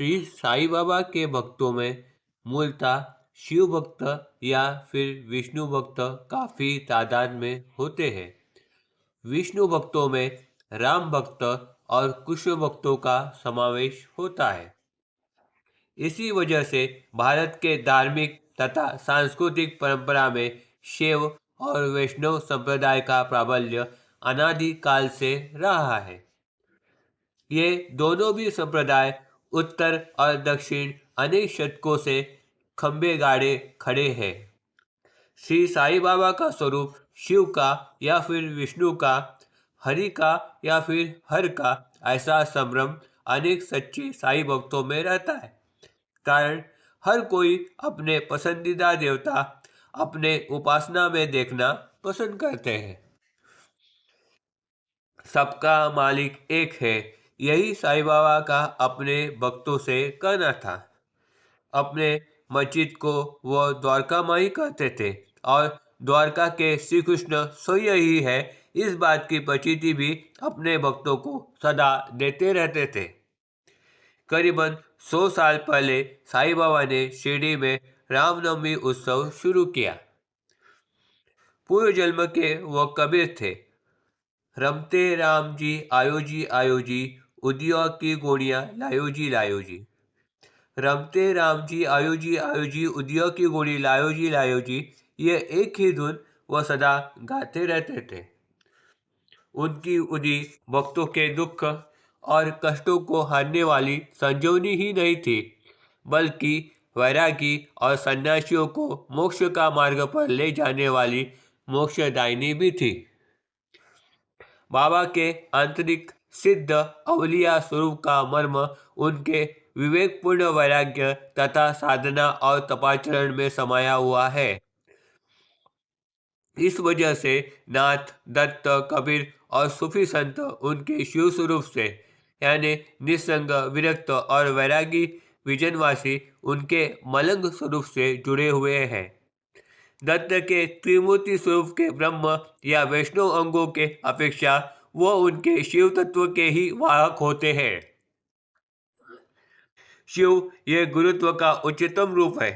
श्री साईं बाबा के भक्तों में मूलतः शिव भक्त या फिर विष्णु भक्त काफ़ी तादाद में होते हैं। विष्णु भक्तों में राम भक्त और कृष्ण भक्तों का समावेश होता है। इसी वजह से भारत के धार्मिक तथा सांस्कृतिक परंपरा में शैव और वैष्णव संप्रदाय का प्राबल्य अनादि काल से रहा है। ये दोनों भी संप्रदाय उत्तर और दक्षिण अनेक शतकों से खंबे गाड़े खड़े हैं। श्री साईं बाबा का स्वरूप शिव का या फिर विष्णु का, हरि का या फिर हर का, ऐसा संभ्रम अनेक सच्चे साईं भक्तों में रहता है। कारण हर कोई अपने पसंदीदा देवता अपने उपासना में देखना पसंद करते हैं। सबका मालिक एक है, यही साईं बाबा का अपने भक्तों से कहना था। अपने मस्जिद को वो द्वारका माई कहते थे और द्वारका के श्री कृष्ण स्वयं ही है, इस बात की प्रतीति भी अपने भक्तों को सदा देते रहते थे। करीबन 100 साल पहले साईं बाबा ने शिरडी में रामनवमी उत्सव शुरू किया। पूर्व जन्म के वो कबीर थे। रमते राम जी आयो जी, उदिया की गोड़ियाँ लायो जी। रमते राम जी आयो जी, उदिया की गोड़ी लायो जी, ये एक ही धुन वह सदा गाते रहते थे। उनकी उदी भक्तों के दुख और कष्टों को हारने वाली संजीवनी ही नहीं थी, बल्कि वैरागी और सन्यासियों को मोक्ष का मार्ग पर ले जाने वाली मोक्षदायिनी भी थी। बाबा के आंतरिक सिद्ध अवलिया स्वरूप का मर्म उनके विवेकपूर्ण वैराग्य तथा साधना और तपाचरण में समाया हुआ है। इस वजह से नाथ, दत्त, कबीर और सूफी संत उनके शिव स्वरूप से, यानी निस्संग, विरक्त और वैरागी विजनवासी उनके मलंग स्वरूप से जुड़े हुए हैं। दत्त के त्रिमूर्ति स्वरूप के ब्रह्म या वैष्णव अंगों के अपेक्षा वो उनके शिव तत्व के ही वाहक होते हैं। शिव ये गुरुत्व का उच्चतम रूप है।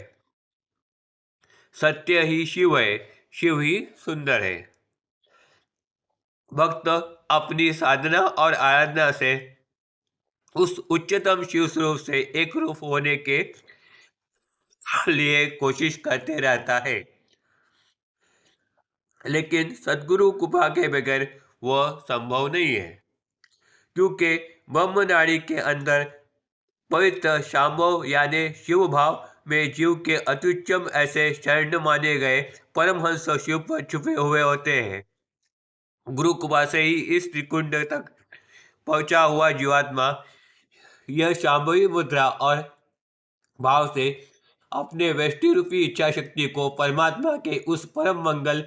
सत्य ही शिव है, शिव ही सुंदर है। भक्त अपनी साधना और आराधना से उस उच्चतम शिव स्वरूप से एक रूप होने के लिए कोशिश करते रहता है, लेकिन सद्गुरु कृपा के बगैर वह संभव नहीं है, क्योंकि ब्रह्म नाड़ी के अंदर पवित्र शांभव यानी शिव भाव में जीव के अत्युच्चम ऐसे शरण माने गए परमहंस शिव पर छुपे हुए होते हैं। गुरु कृपा से ही इस त्रिकुंड तक पहुंचा हुआ जीवात्मा यह शांभवी मुद्रा और भाव से अपने वैष्णव रूपी इच्छा शक्ति को परमात्मा के उस परम मंगल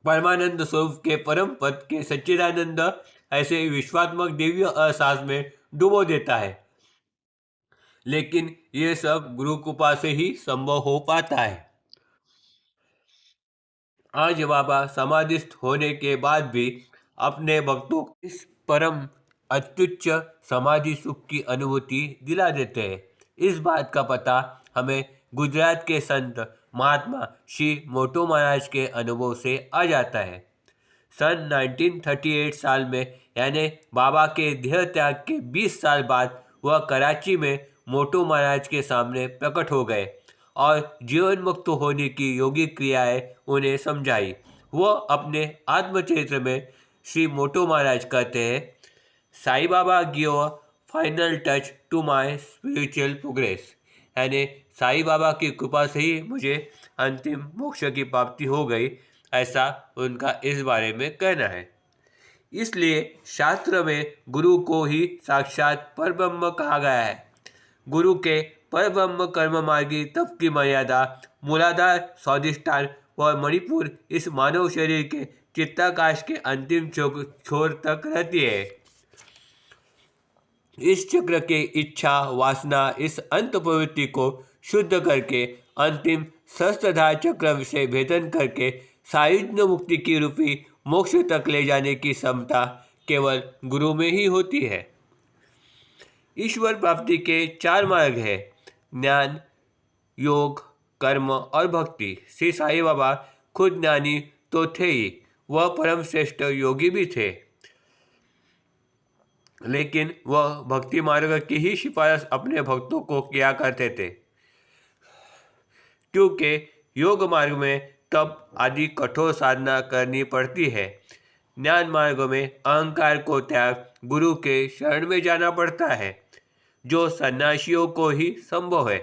परमानंद स्वरूप के परम पद के सच्चिदानंद ऐसे विश्वात्मक दिव्य एहसास में डुबो देता है। लेकिन ये सब गुरु कृपा से ही संभव हो पाता है। आज बाबा समाधिस्थ होने के बाद भी अपने भक्तों को इस परम अत्युच्च समाधि सुख की अनुभूति दिला देते हैं। इस बात का पता हमें गुजरात के संत महात्मा श्री मोटू महाराज के अनुभव से आ जाता है। सन 1938 साल में, यानी बाबा के देह त्याग के 20 साल बाद, वह कराची में मोटू महाराज के सामने प्रकट हो गए और जीवन मुक्त होने की योगिक क्रियाएं उन्हें समझाई। वह अपने आत्मचरित्र में श्री मोटू महाराज कहते हैं, Sai Baba give final touch to my spiritual progress, यानी साईं बाबा की कृपा से ही मुझे अंतिम मोक्ष की प्राप्ति हो गई, ऐसा उनका इस बारे में कहना है। इसलिए शास्त्र में गुरु को ही साक्षात परब्रह्म कहा गया है। गुरु के परब्रह्म कर्म मार्गी तप की मर्यादा मूलाधार, स्वाधिष्ठान व मणिपुर इस मानव शरीर के चित्ताकाश के अंतिम छोर तक रहती है। इस चक्र के इच्छा वासना इस अंत प्रवृत्ति को शुद्ध करके अंतिम सहस्त्रधार चक्र से भेदन करके सायुज्य मुक्ति की रूपी मोक्ष तक ले जाने की क्षमता केवल गुरु में ही होती है। ईश्वर प्राप्ति के 4 मार्ग हैं: ज्ञान, योग, कर्म और भक्ति। श्री साईं बाबा खुद ज्ञानी तो थे ही, वह परम श्रेष्ठ योगी भी थे, लेकिन वह भक्ति मार्ग की ही सिफारिश अपने भक्तों को किया करते थे, क्योंकि योग मार्ग में तप आदि कठोर साधना करनी पड़ती है। ज्ञान मार्ग में अहंकार को त्याग गुरु के शरण में जाना पड़ता है, जो सन्यासियों को ही संभव है।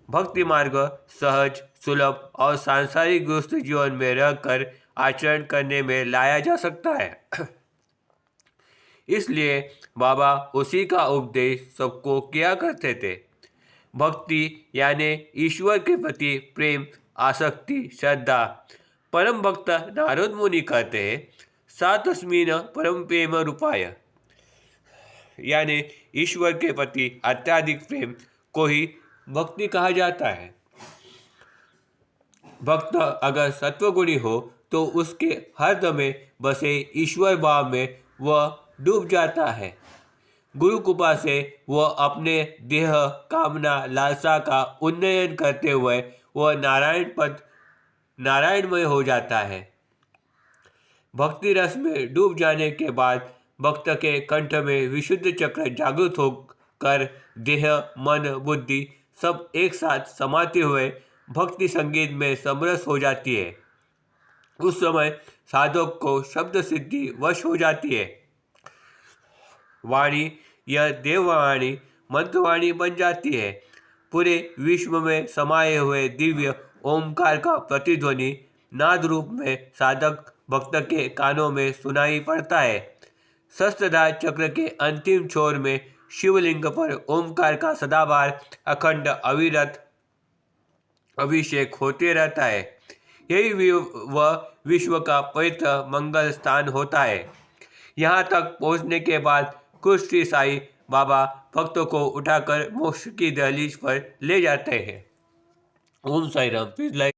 भक्ति मार्ग सहज, सुलभ और सांसारिक गृहस्थ जीवन में रहकर आचरण करने में लाया जा सकता है। इसलिए बाबा उसी का उपदेश सबको किया करते थे। भक्ति यानी ईश्वर के प्रति प्रेम, आसक्ति, श्रद्धा। परम भक्त नारद मुनि कहते हैं, सा तस्मिन् परम प्रेम रूपाय, यानी ईश्वर के प्रति अत्याधिक प्रेम को ही भक्ति कहा जाता है। भक्त अगर सत्वगुणी हो तो उसके हृदय में बसे ईश्वर भाव में वह डूब जाता है। गुरु कृपा से वह अपने देह, कामना, लालसा का उन्नयन करते हुए वह नारायणमय हो जाता है। भक्ति रस में डूब जाने के बाद भक्त के कंठ में विशुद्ध चक्र जागृत होकर देह, मन, बुद्धि सब एक साथ समाते हुए भक्ति संगीत में समरस हो जाती है। उस समय साधक को शब्द सिद्धि वश हो जाती है। वाणी यह देववाणी मंत्रवाणी बन जाती है। पूरे विश्व में समाये हुए दिव्य ओमकार का प्रतिध्वनि नाद रूप में साधक भक्त के कानों में सुनाई पड़ता है। शस्त्रधार चक्र के अंतिम छोर में शिवलिंग पर ओमकार का सदाबहार अखंड अविरत अभिषेक होते रहता है। यही वह विश्व का पवित्र मंगल स्थान होता है। यहाँ तक पहुँचने के बाद कुछ श्री साईं बाबा भक्तों को उठाकर मोक्ष की दहलीज पर ले जाते हैं। ओम साई राम। Please like